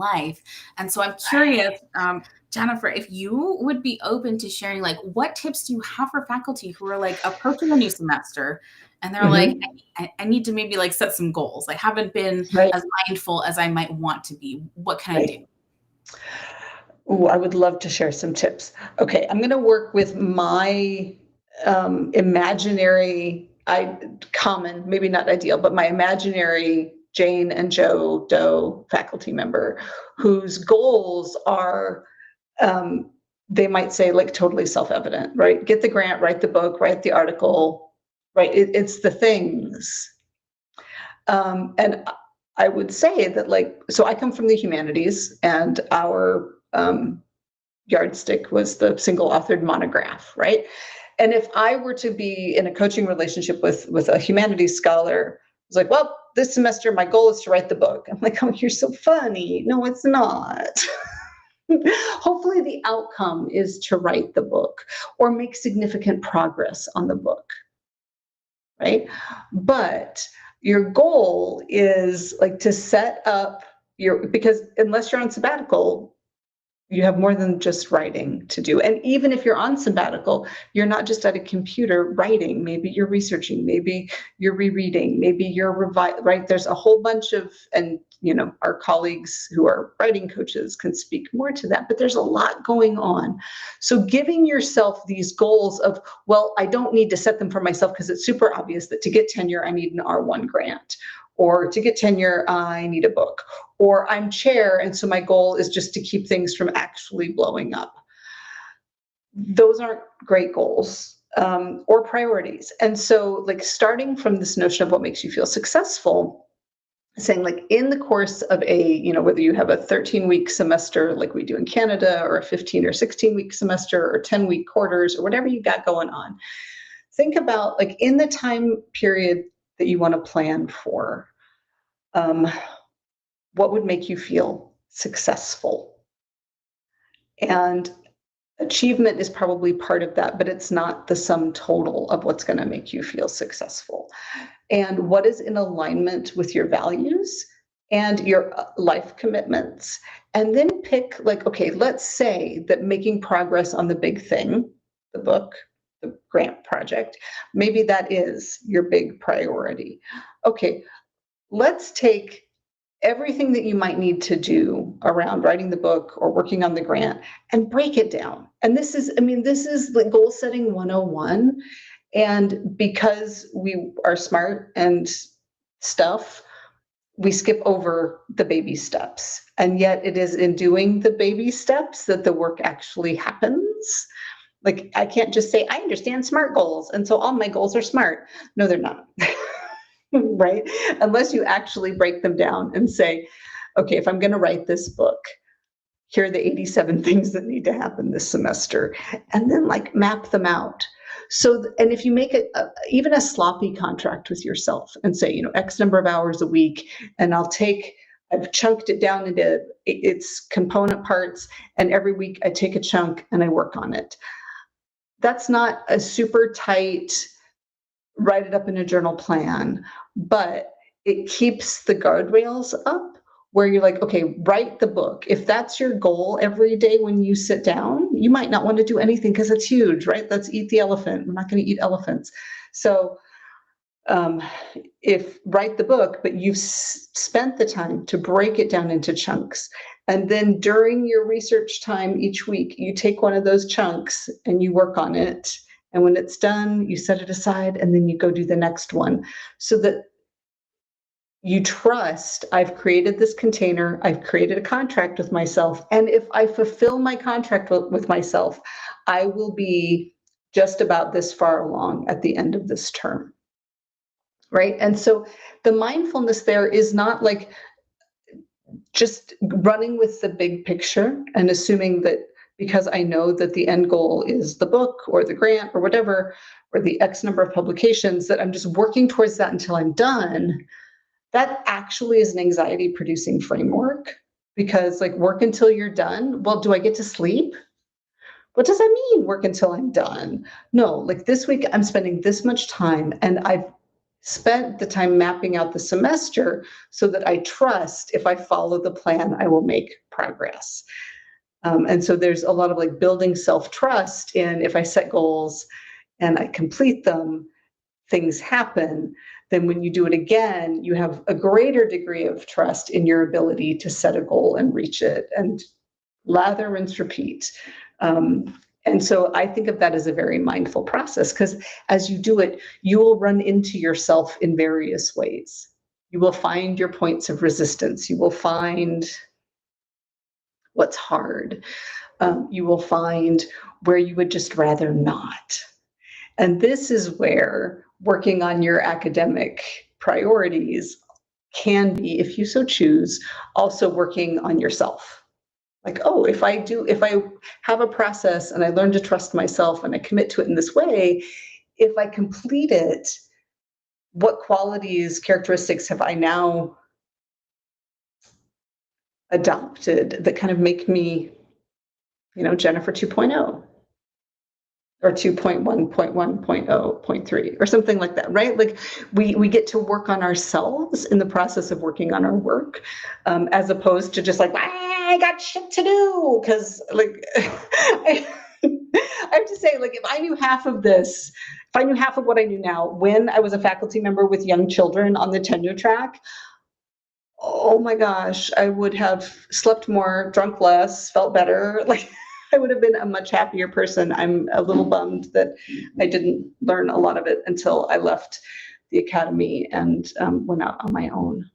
life. And so I'm curious, Jennifer, if you would be open to sharing, like, what tips do you have for faculty who are like approaching a new semester and they're like, I need to maybe like set some goals. I haven't been Right. as mindful as I might want to be. What can I do? Oh, I would love to share some tips. Okay, I'm going to work with my imaginary, common, maybe not ideal, but my imaginary Jane and Joe Doe faculty member whose goals are, they might say, like, totally self-evident, right? Get the grant, write the book, write the article, right? It's the things. And I would say that, like, so I come from the humanities, and our yardstick was the single authored monograph, right? And if I were to be in a coaching relationship with a humanities scholar, it's like, well, this semester my goal is to write the book. I'm like, oh, you're so funny. No, it's not. Hopefully the outcome is to write the book or make significant progress on the book, right? But your goal is like to set up because unless you're on sabbatical, you have more than just writing to do. And even if you're on sabbatical, you're not just at a computer writing. Maybe you're researching, maybe you're rereading, maybe you're right? There's a whole bunch of, and our colleagues who are writing coaches can speak more to that, but there's a lot going on. So giving yourself these goals of, well, I don't need to set them for myself because it's super obvious that to get tenure, I need an R1 grant. Or to get tenure, I need a book. Or I'm chair, and so my goal is just to keep things from actually blowing up. Those aren't great goals or priorities. And so, like, starting from this notion of what makes you feel successful, saying, like, in the course of whether you have a 13-week semester like we do in Canada, or a 15 or 16-week semester, or 10-week quarters, or whatever you got going on, think about, like, in the time period that you want to plan for, what would make you feel successful? And achievement is probably part of that, but it's not the sum total of what's going to make you feel successful. And what is in alignment with your values and your life commitments? And then pick, like, okay, let's say that making progress on the big thing, the book, the grant project, maybe that is your big priority. Okay, let's take everything that you might need to do around writing the book or working on the grant and break it down. And this is the goal setting 101. And because we are smart and stuff, we skip over the baby steps. And yet it is in doing the baby steps that the work actually happens. Like, I can't just say, I understand SMART goals, and so all my goals are SMART. No, they're not. Right? Unless you actually break them down and say, okay, if I'm going to write this book, here are the 87 things that need to happen this semester, and then, like, map them out. So, and if you make it even a sloppy contract with yourself and say, X number of hours a week, and I've chunked it down into its component parts, and every week I take a chunk and I work on it. That's not a super tight, write it up in a journal plan, but it keeps the guardrails up where you're like, okay, write the book. If that's your goal every day when you sit down, you might not want to do anything because it's huge, right? Let's eat the elephant. We're not going to eat elephants. So if write the book, but you've spent the time to break it down into chunks. And then during your research time each week, you take one of those chunks and you work on it. And when it's done, you set it aside and then you go do the next one, so that you trust, I've created this container, I've created a contract with myself. And if I fulfill my contract with myself, I will be just about this far along at the end of this term. Right? And so the mindfulness there is not like just running with the big picture and assuming that because I know that the end goal is the book or the grant or whatever, or the X number of publications, that I'm just working towards that until I'm done. That actually is an anxiety producing framework, because, like, work until you're done. Well, do I get to sleep? What does that mean, work until I'm done? No, like, this week I'm spending this much time, and I've spent the time mapping out the semester so that I trust if I follow the plan, I will make progress. And so there's a lot of like building self-trust in if I set goals and I complete them, things happen. Then when you do it again, you have a greater degree of trust in your ability to set a goal and reach it, and lather, rinse, repeat. And so I think of that as a very mindful process, because as you do it, you will run into yourself in various ways. You will find your points of resistance. You will find what's hard. You will find where you would just rather not. And this is where working on your academic priorities can be, if you so choose, also working on yourself. Like, oh, if I have a process and I learn to trust myself and I commit to it in this way, if I complete it, what qualities, characteristics have I now adopted that kind of make me, Jennifer 2.0 or 2.1.1.0, 0.3 or something like that, right? Like we get to work on ourselves in the process of working on our work, as opposed to just like, I got shit to do. Because like, I have to say, like, if I knew half of this, if I knew half of what I knew now when I was a faculty member with young children on the tenure track, oh my gosh, I would have slept more, drunk less, felt better. Like, I would have been a much happier person. I'm a little bummed that I didn't learn a lot of it until I left the academy and went out on my own.